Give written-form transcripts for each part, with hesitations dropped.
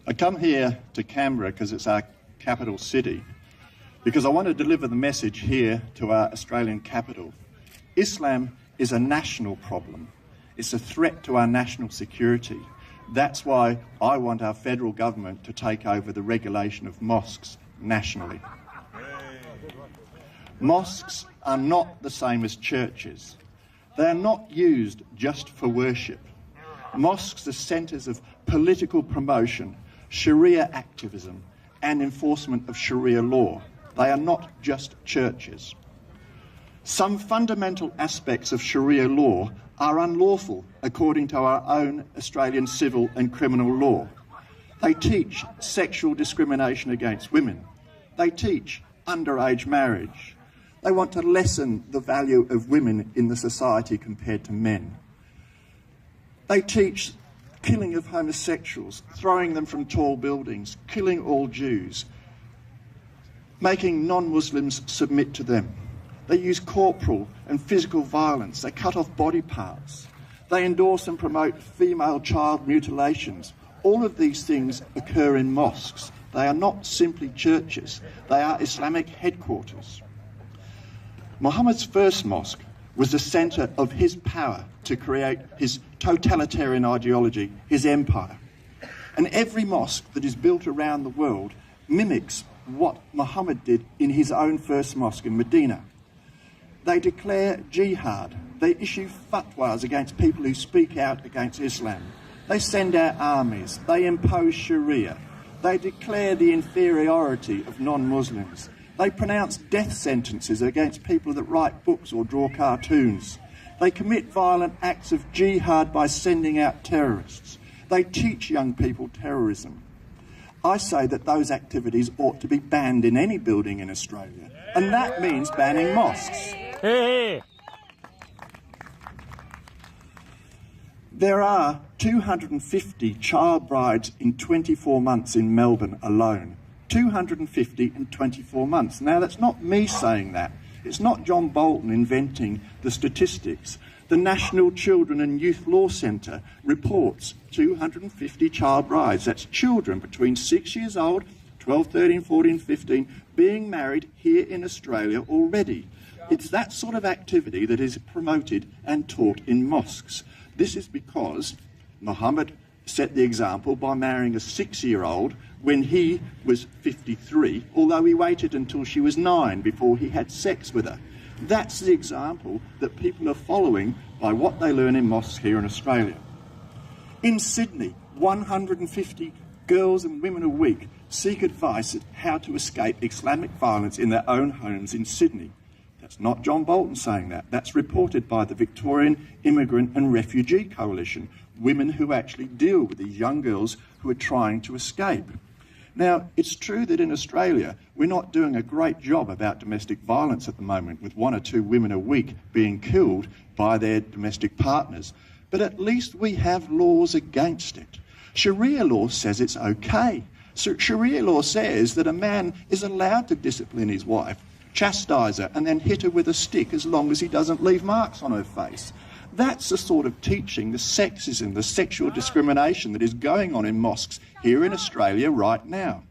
I come here to Canberra because it's our capital city, because I want to deliver the message here to our Australian capital. Islam is a national problem. It's a threat to our national security. That's why I want our federal government to take over the regulation of mosques nationally. Mosques are not the same as churches. They are not used just for worship. Mosques are centres of political promotion, Sharia activism and enforcement of Sharia law. They are not just churches. Some fundamental aspects of Sharia law are unlawful according to our own Australian civil and criminal law. They teach sexual discrimination against women. They teach underage marriage. They want to lessen the value of women in the society compared to men. They teach killing of homosexuals, throwing them from tall buildings, killing all Jews, making non-Muslims submit to them. They use corporal and physical violence. They cut off body parts. They endorse and promote female child mutilations. All of these things occur in mosques. They are not simply churches. They are Islamic headquarters. Muhammad's first mosque was the centre of his power to create his totalitarian ideology, his empire. And every mosque that is built around the world mimics what Muhammad did in his own first mosque in Medina. They declare jihad. They issue fatwas against people who speak out against Islam. They send out armies. They impose Sharia. They declare the inferiority of non-Muslims. They pronounce death sentences against people that write books or draw cartoons. They commit violent acts of jihad by sending out terrorists. They teach young people terrorism. I say that those activities ought to be banned in any building in Australia, and that means banning mosques. There are 250 child brides in 24 months in Melbourne alone. 250 in 24 months. Now, that's not me saying that. It's not John Bolton inventing the statistics. The National Children and Youth Law Centre reports 250 child brides. That's children between 6 years old, 12, 13, 14, 15, being married here in Australia already. It's that sort of activity that is promoted and taught in mosques. This is because Muhammad set the example by marrying a 6-year-old when he was 53, although he waited until she was 9 before he had sex with her. That's the example that people are following by what they learn in mosques here in Australia. In Sydney, 150 girls and women a week seek advice at how to escape Islamic violence in their own homes in Sydney. That's not John Bolton saying that. That's reported by the Victorian Immigrant and Refugee Coalition, women who actually deal with these young girls who are trying to escape. Now, it's true that in Australia, we're not doing a great job about domestic violence at the moment, with 1 or 2 women a week being killed by their domestic partners. But at least we have laws against it. Sharia law says it's okay. So Sharia law says that a man is allowed to discipline his wife, chastise her, and then hit her with a stick as long as he doesn't leave marks on her face. That's the sort of teaching, the sexism, the sexual discrimination that is going on in mosques here in Australia right now.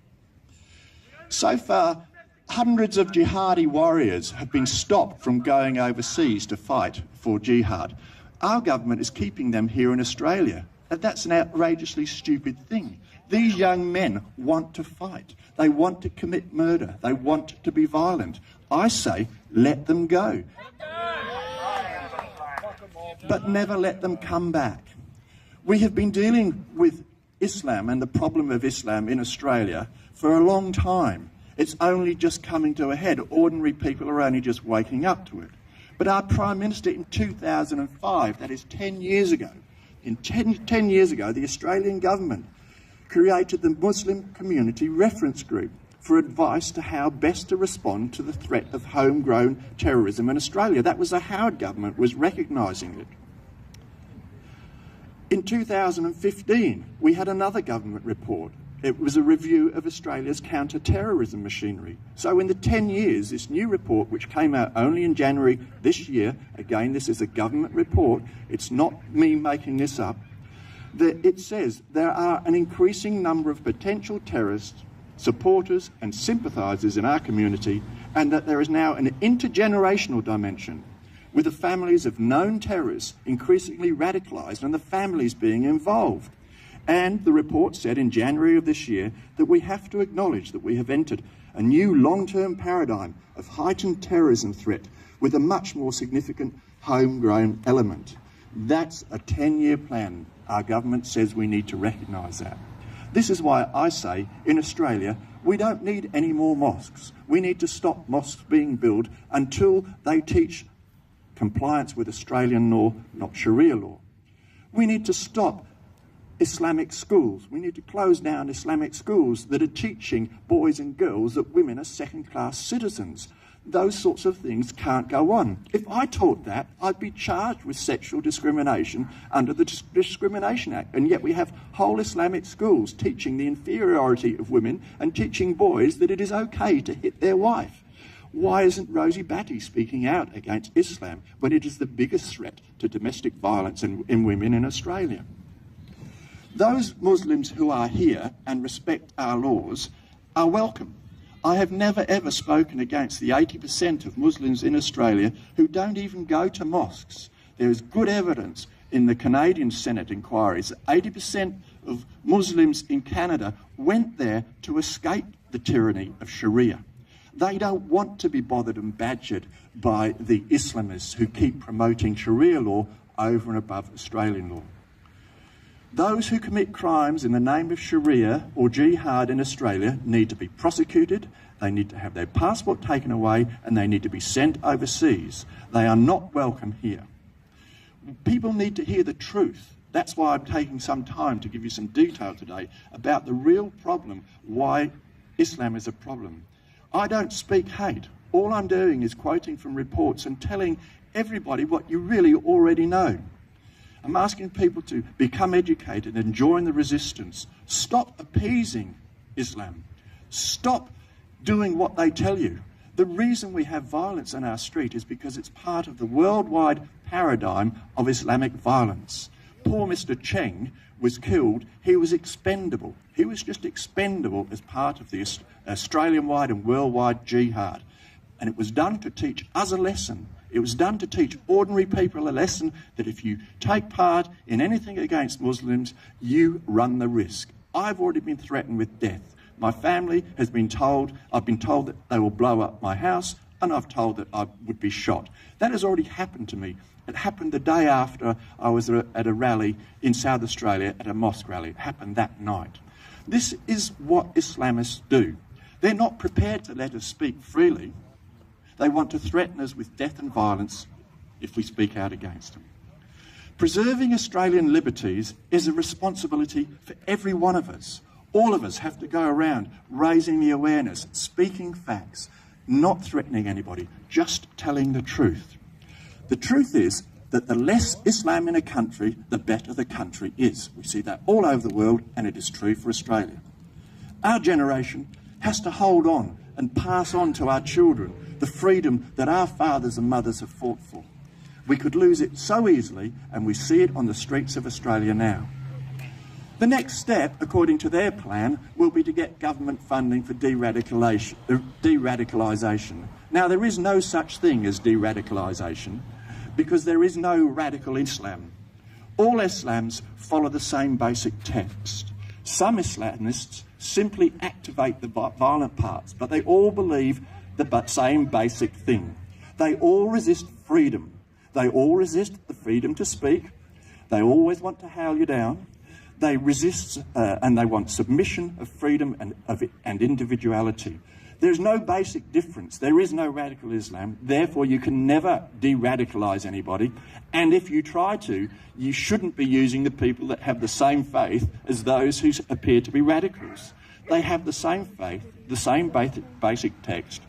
So far, hundreds of jihadi warriors have been stopped from going overseas to fight for jihad. Our government is keeping them here in Australia, and that's an outrageously stupid thing. These young men want to fight. They want to commit murder. They want to be violent. I say, let them go. But never let them come back. We have been dealing with Islam and the problem of Islam in Australia for a long time. It's only just coming to a head. Ordinary people are only just waking up to it. But our Prime Minister in 2005, that is 10 years ago, 10 years ago, the Australian government created the Muslim Community Reference Group for advice to how best to respond to the threat of homegrown terrorism in Australia. That was the Howard government was recognising it. In 2015, we had another government report. It was a review of Australia's counter-terrorism machinery. So in the 10 years, this new report, which came out only in January this year, again, this is a government report, it's not me making this up, It says there are an increasing number of potential terrorists, supporters and sympathisers in our community, and that there is now an intergenerational dimension, with the families of known terrorists increasingly radicalised and the families being involved. And the report said in January of this year that we have to acknowledge that we have entered a new long-term paradigm of heightened terrorism threat with a much more significant homegrown element. That's a 10-year plan. Our government says we need to recognise that. This is why I say, in Australia, we don't need any more mosques. We need to stop mosques being built until they teach compliance with Australian law, not Sharia law. We need to stop Islamic schools. We need to close down Islamic schools that are teaching boys and girls that women are second-class citizens. Those sorts of things can't go on. If I taught that, I'd be charged with sexual discrimination under the Discrimination Act. And yet we have whole Islamic schools teaching the inferiority of women and teaching boys that it is okay to hit their wife. Why isn't Rosie Batty speaking out against Islam when it is the biggest threat to domestic violence in women in Australia? Those Muslims who are here and respect our laws are welcome. I have never ever spoken against the 80% of Muslims in Australia who don't even go to mosques. There is good evidence in the Canadian Senate inquiries that 80% of Muslims in Canada went there to escape the tyranny of Sharia. They don't want to be bothered and badgered by the Islamists who keep promoting Sharia law over and above Australian law. Those who commit crimes in the name of Sharia or jihad in Australia need to be prosecuted, they need to have their passport taken away, and they need to be sent overseas. They are not welcome here. People need to hear the truth. That's why I'm taking some time to give you some detail today about the real problem, why Islam is a problem. I don't speak hate. All I'm doing is quoting from reports and telling everybody what you really already know. I'm asking people to become educated and join the resistance. Stop appeasing Islam. Stop doing what they tell you. The reason we have violence in our street is because it's part of the worldwide paradigm of Islamic violence. Poor Mr. Cheng was killed. He was expendable. He was just expendable as part of the Australian-wide and worldwide jihad. And it was done to teach us a lesson. It was done to teach ordinary people a lesson that if you take part in anything against Muslims, you run the risk. I've already been threatened with death. My family has been told, I've been told that they will blow up my house, and I've told that I would be shot. That has already happened to me. It happened the day after I was at a rally in South Australia, at a mosque rally. It happened that night. This is what Islamists do. They're not prepared to let us speak freely. They want to threaten us with death and violence if we speak out against them. Preserving Australian liberties is a responsibility for every one of us. All of us have to go around raising the awareness, speaking facts, not threatening anybody, just telling the truth. The truth is that the less Islam in a country, the better the country is. We see that all over the world, and it is true for Australia. Our generation has to hold on and pass on to our children the freedom that our fathers and mothers have fought for. We could lose it so easily, and we see it on the streets of Australia now. The next step, according to their plan, will be to get government funding for de-radicalisation. Now, there is no such thing as de-radicalisation because there is no radical Islam. All Islams follow the same basic text. Some Islamists simply activate the violent parts, but they all believe the same basic thing. They all resist freedom. They all resist the freedom to speak. They always want to howl you down. They resist and they want submission of freedom and individuality. There's no basic difference. There is no radical Islam. Therefore, you can never de-radicalise anybody. And if you try to, you shouldn't be using the people that have the same faith as those who appear to be radicals. They have the same faith, the same basic text.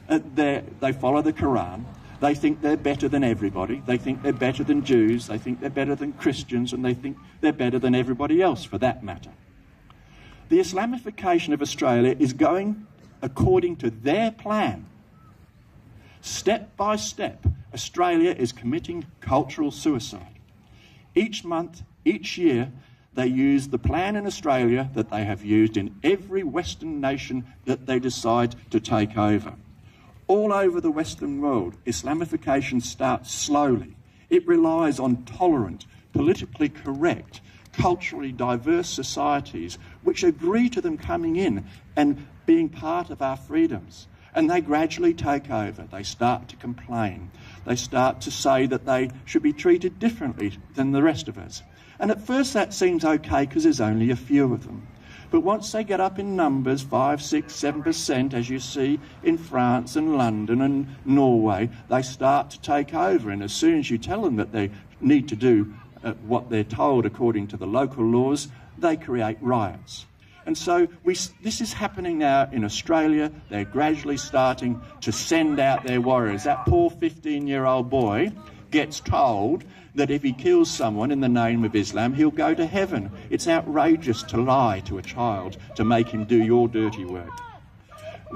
They follow the Quran. They think they're better than everybody. They think they're better than Jews. They think they're better than Christians, and they think they're better than everybody else, for that matter. The Islamification of Australia is going according to their plan. Step by step, Australia is committing cultural suicide. Each month, each year, They use the plan in Australia that they have used in every Western nation that they decide to take over. All over the Western world, Islamification starts slowly. It relies on tolerant, politically correct, culturally diverse societies which agree to them coming in and being part of our freedoms. And they gradually take over. They start to complain. They start to say that they should be treated differently than the rest of us. And at first that seems okay because there's only a few of them. But once they get up in numbers, 5, 6, 7%, as you see in France and London and Norway, they start to take over. And as soon as you tell them that they need to do what they're told according to the local laws, they create riots. And so this is happening now in Australia. They're gradually starting to send out their warriors. That poor 15-year-old boy gets told that if he kills someone in the name of Islam, he'll go to heaven. It's outrageous to lie to a child to make him do your dirty work.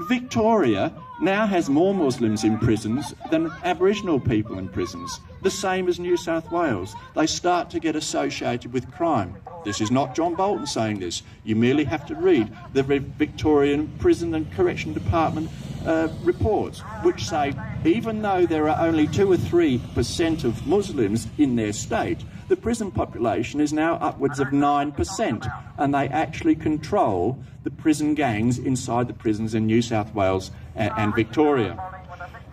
Victoria now has more Muslims in prisons than Aboriginal people in prisons, the same as New South Wales. They start to get associated with crime. This is not John Bolton saying this. You merely have to read the Victorian Prison and Correction Department reports, which say even though there are only 2 or 3% of Muslims in their state, the prison population is now upwards of 9%, and they actually control the prison gangs inside the prisons in New South Wales and Victoria.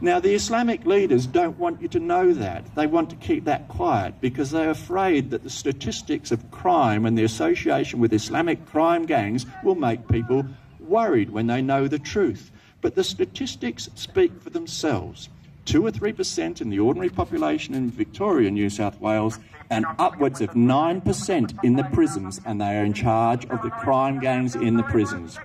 Now, the Islamic leaders don't want you to know that. They want to keep that quiet because they're afraid that the statistics of crime and the association with Islamic crime gangs will make people worried when they know the truth. But the statistics speak for themselves. 2 or 3% in the ordinary population in Victoria, New South Wales, and upwards of 9% in the prisons, and they are in charge of the crime gangs in the prisons.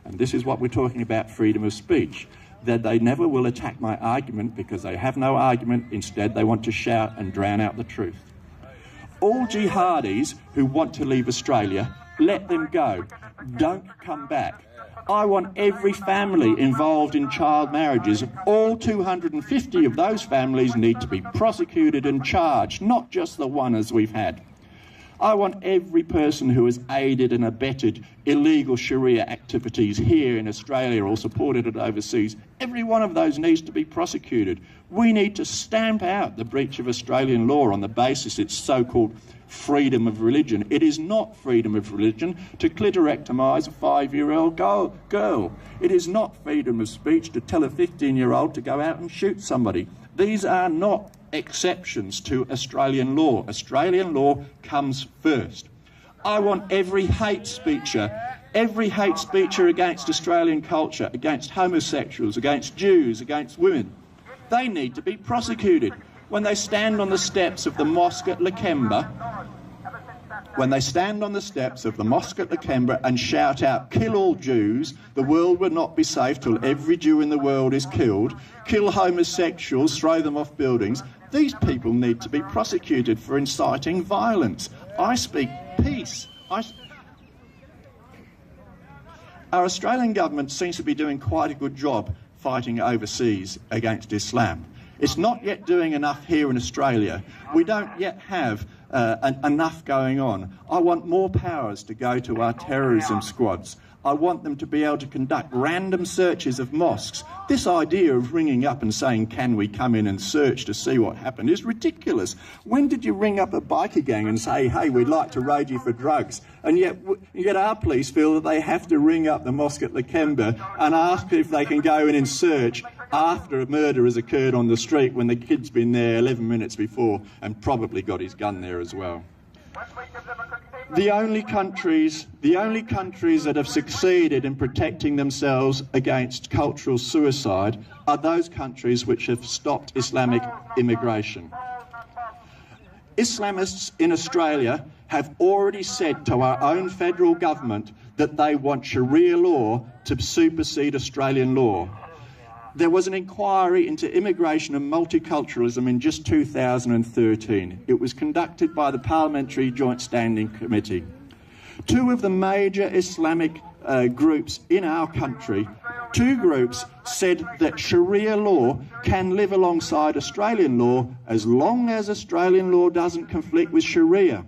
And this is what we're talking about, freedom of speech. That they never will attack my argument because they have no argument. Instead, they want to shout and drown out the truth. All jihadis who want to leave Australia, let them go. Don't come back. I want every family involved in child marriages. All 250 of those families need to be prosecuted and charged, not just the one as we've had. I want every person who has aided and abetted illegal Sharia activities here in Australia or supported it overseas. Every one of those needs to be prosecuted. We need to stamp out the breach of Australian law on the basis it's so-called freedom of religion. It is not freedom of religion to clitorectomise a 5-year-old girl. It is not freedom of speech to tell a 15-year-old to go out and shoot somebody. These are not exceptions to Australian law. Australian law comes first. I want every hate speecher against Australian culture, against homosexuals, against Jews, against women. They need to be prosecuted. When they stand on the steps of the mosque at Lakemba, and shout out, kill all Jews, the world will not be safe till every Jew in the world is killed, kill homosexuals, throw them off buildings, these people need to be prosecuted for inciting violence. I speak peace. Our Australian government seems to be doing quite a good job fighting overseas against Islam. It's not yet doing enough here in Australia. We don't yet have enough going on. I want more powers to go to our terrorism squads. I want them to be able to conduct random searches of mosques. This idea of ringing up and saying, can we come in and search to see what happened, is ridiculous. When did you ring up a bikie gang and say, hey, we'd like to raid you for drugs? And yet our police feel that they have to ring up the mosque at Lakemba and ask if they can go in and search after a murder has occurred on the street when the kid's been there 11 minutes before and probably got his gun there as well. The only countries that have succeeded in protecting themselves against cultural suicide are those countries which have stopped Islamic immigration. Islamists in Australia have already said to our own federal government that they want Sharia law to supersede Australian law. There was an inquiry into immigration and multiculturalism in just 2013. It was conducted by the Parliamentary Joint Standing Committee. 2 of the major Islamic groups in our country, 2 groups said that Sharia law can live alongside Australian law as long as Australian law doesn't conflict with Sharia.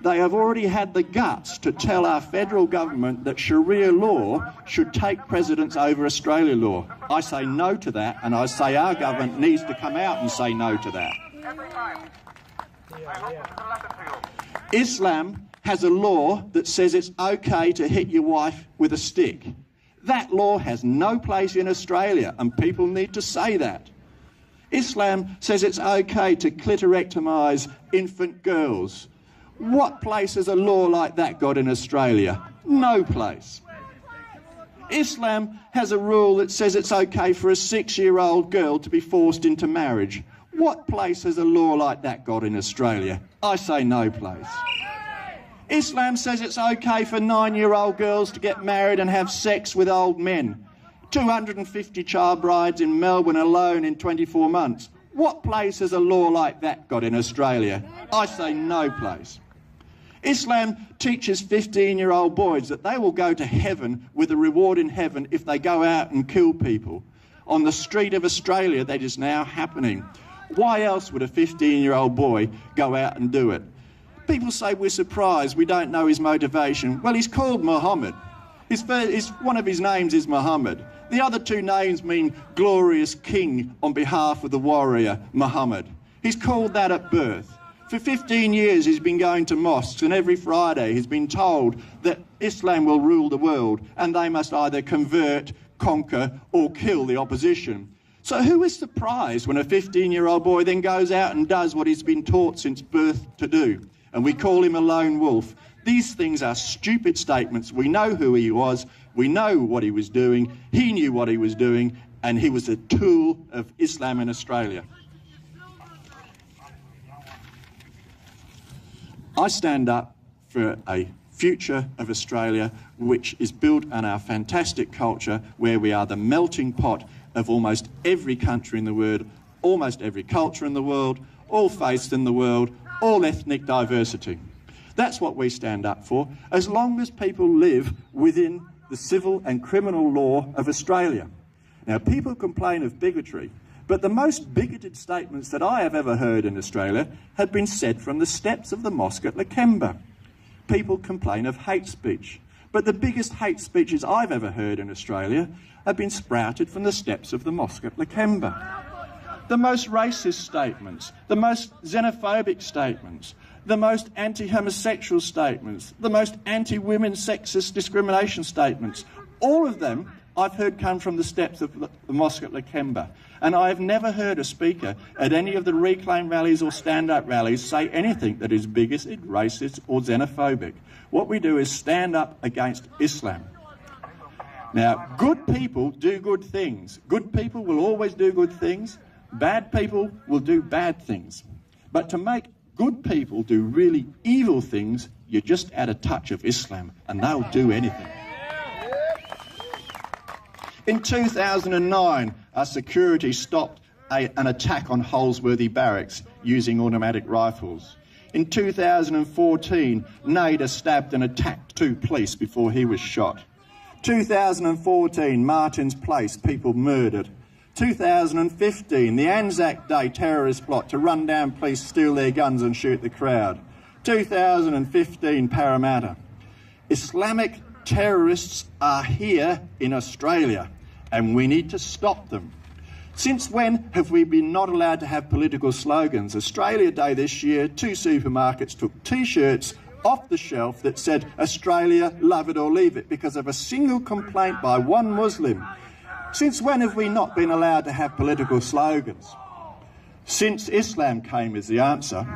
They have already had the guts to tell our federal government that Sharia law should take precedence over Australia law. I say no to that, and I say our government needs to come out and say no to that. Islam has a law that says it's okay to hit your wife with a stick. That law has no place in Australia, and people need to say that. Islam says it's okay to clitorectomise infant girls. What place has a law like that got in Australia? No place. Islam has a rule that says it's okay for a 6-year-old girl to be forced into marriage. What place has a law like that got in Australia? I say no place. Islam says it's okay for 9-year-old girls to get married and have sex with old men. 250 child brides in Melbourne alone in 24 months. What place has a law like that got in Australia? I say no place. Islam teaches 15-year-old boys that they will go to heaven with a reward in heaven if they go out and kill people. On the street of Australia, that is now happening. Why else would a 15-year-old boy go out and do it? People say we're surprised, we don't know his motivation. Well, he's called Muhammad. One of his names is Muhammad. The other two names mean glorious king on behalf of the warrior, Muhammad. He's called that at birth. For 15 years he's been going to mosques, and every Friday he's been told that Islam will rule the world and they must either convert, conquer or kill the opposition. So who is surprised when a 15-year-old boy then goes out and does what he's been taught since birth to do? And we call him a lone wolf. These things are stupid statements. We know who he was, we know what he was doing, he knew what he was doing, and he was a tool of Islam in Australia. I stand up for a future of Australia which is built on our fantastic culture, where we are the melting pot of almost every country in the world, almost every culture in the world, all faiths in the world, all ethnic diversity. That's what we stand up for, as long as people live within the civil and criminal law of Australia. Now, people complain of bigotry, but the most bigoted statements that I have ever heard in Australia have been said from the steps of the mosque at Canberra. People complain of hate speech, but the biggest hate speeches I've ever heard in Australia have been sprouted from the steps of the mosque at Canberra. The most racist statements, the most xenophobic statements, the most anti-homosexual statements, the most anti-women sexist discrimination statements, all of them I've heard come from the steps of the mosque at Canberra. And I have never heard a speaker at any of the Reclaim rallies or stand-up rallies say anything that is bigoted, racist or xenophobic. What we do is stand up against Islam. Now, good people do good things. Good people will always do good things. Bad people will do bad things. But to make good people do really evil things, you just add a touch of Islam and they'll do anything. In 2009, our security stopped an attack on Holsworthy Barracks using automatic rifles. In 2014, Nader stabbed and attacked 2 police before he was shot. 2014, Martin's Place, people murdered. 2015, the Anzac Day terrorist plot to run down police, steal their guns and shoot the crowd. 2015, Parramatta. Islamic terrorists are here in Australia and we need to stop them. Since when have we been not allowed to have political slogans? Australia Day this year, 2 supermarkets took T-shirts off the shelf that said, Australia, love it or leave it, because of a single complaint by one Muslim. Since when have we not been allowed to have political slogans? Since Islam came is the answer.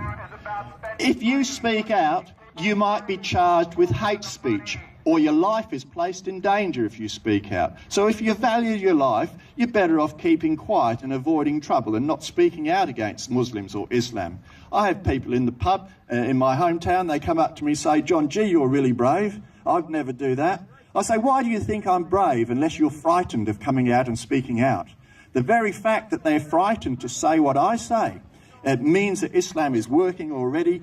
If you speak out, you might be charged with hate speech, or your life is placed in danger if you speak out. So if you value your life, you're better off keeping quiet and avoiding trouble and not speaking out against Muslims or Islam. I have people in the pub in my hometown, they come up to me and say, John, gee, you're really brave. I'd never do that. I say, why do you think I'm brave unless you're frightened of coming out and speaking out? The very fact that they're frightened to say what I say, it means that Islam is working already.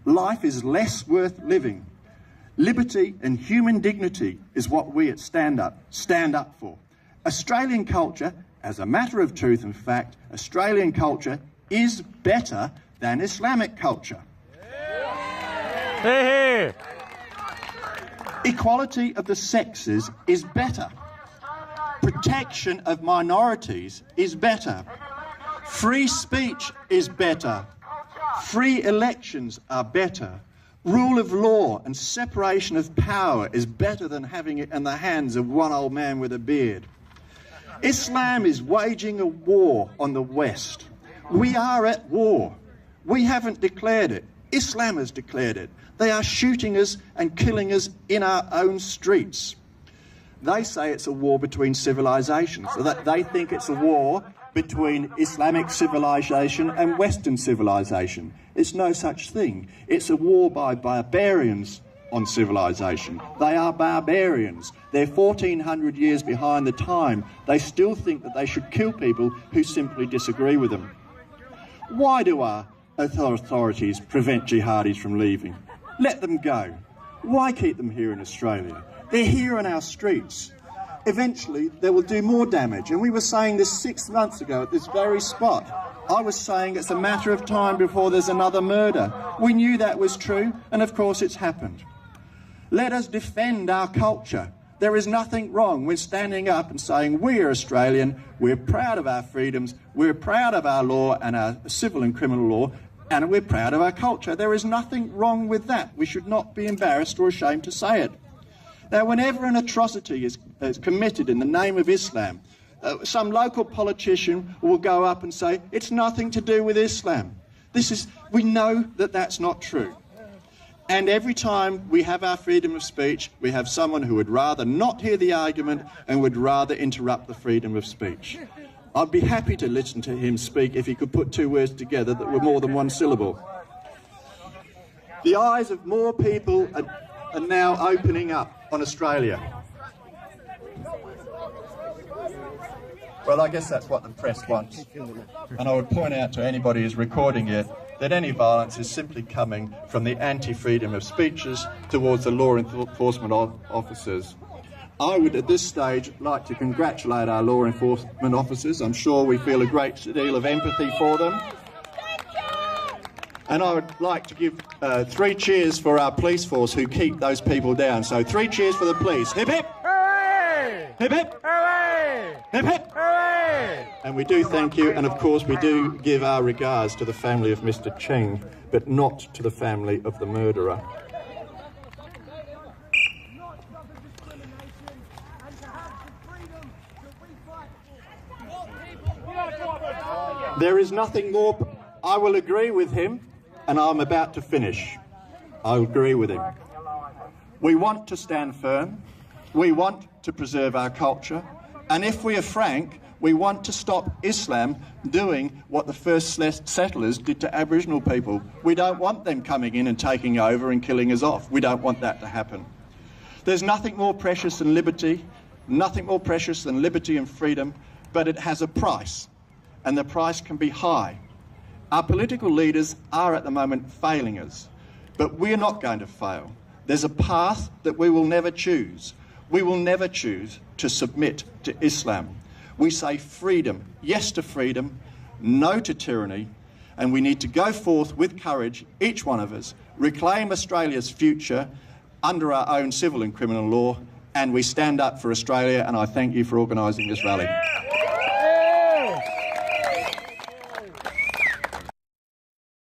Life is less worth living. Liberty and human dignity is what we at Stand Up for. Australian culture, as a matter of truth and fact, Australian culture is better than Islamic culture. Hey. Equality of the sexes is better. Protection of minorities is better. Free speech is better. Free elections are better. Rule of law and separation of power is better than having it in the hands of one old man with a beard. Islam is waging a war on the West. We are at war. We haven't declared it. Islam has declared it. They are shooting us and killing us in our own streets. They say it's a war between civilizations, so that they think it's a war between Islamic civilization and Western civilization. It's no such thing. It's a war by barbarians on civilization. They are barbarians. They're 1400 years behind the time. They still think that they should kill people who simply disagree with them. Why do our authorities prevent jihadis from leaving? Let them go. Why keep them here in Australia? They're here on our streets. Eventually, they will do more damage. And we were saying this 6 months ago at this very spot. I was saying it's a matter of time before there's another murder. We knew that was true, and of course it's happened. Let us defend our culture. There is nothing wrong with standing up and saying we're Australian, we're proud of our freedoms, we're proud of our law and our civil and criminal law, and we're proud of our culture. There is nothing wrong with that. We should not be embarrassed or ashamed to say it. Now, whenever an atrocity is committed in the name of Islam, some local politician will go up and say, it's nothing to do with Islam. We know that that's not true. And every time we have our freedom of speech, we have someone who would rather not hear the argument and would rather interrupt the freedom of speech. I'd be happy to listen to him speak if he could put two words together that were more than one syllable. The eyes of more people are now opening up on Australia. Well, I guess that's what the press wants. And I would point out to anybody who's recording it that any violence is simply coming from the anti-freedom of speeches towards the law enforcement officers. I would at this stage like to congratulate our law enforcement officers. I'm sure we feel a great deal of empathy for them. And I would like to give 3 cheers for our police force who keep those people down. So 3 cheers for the police. Hip hip! Hooray! Hip hip! Hooray! Hip hip! Hooray! And we do thank you, and of course we do give our regards to the family of Mr. Cheng, but not to the family of the murderer. There is nothing more. I will agree with him, and I'm about to finish. I agree with him. We want to stand firm. We want to preserve our culture. And if we are frank, we want to stop Islam doing what the first settlers did to Aboriginal people. We don't want them coming in and taking over and killing us off. We don't want that to happen. There's nothing more precious than liberty, nothing more precious than liberty and freedom, but it has a price, and the price can be high. Our political leaders are at the moment failing us, but we're not going to fail. There's a path that we will never choose. We will never choose to submit to Islam. We say freedom, yes to freedom, no to tyranny, and we need to go forth with courage, each one of us, reclaim Australia's future under our own civil and criminal law, and we stand up for Australia, and I thank you for organising this rally.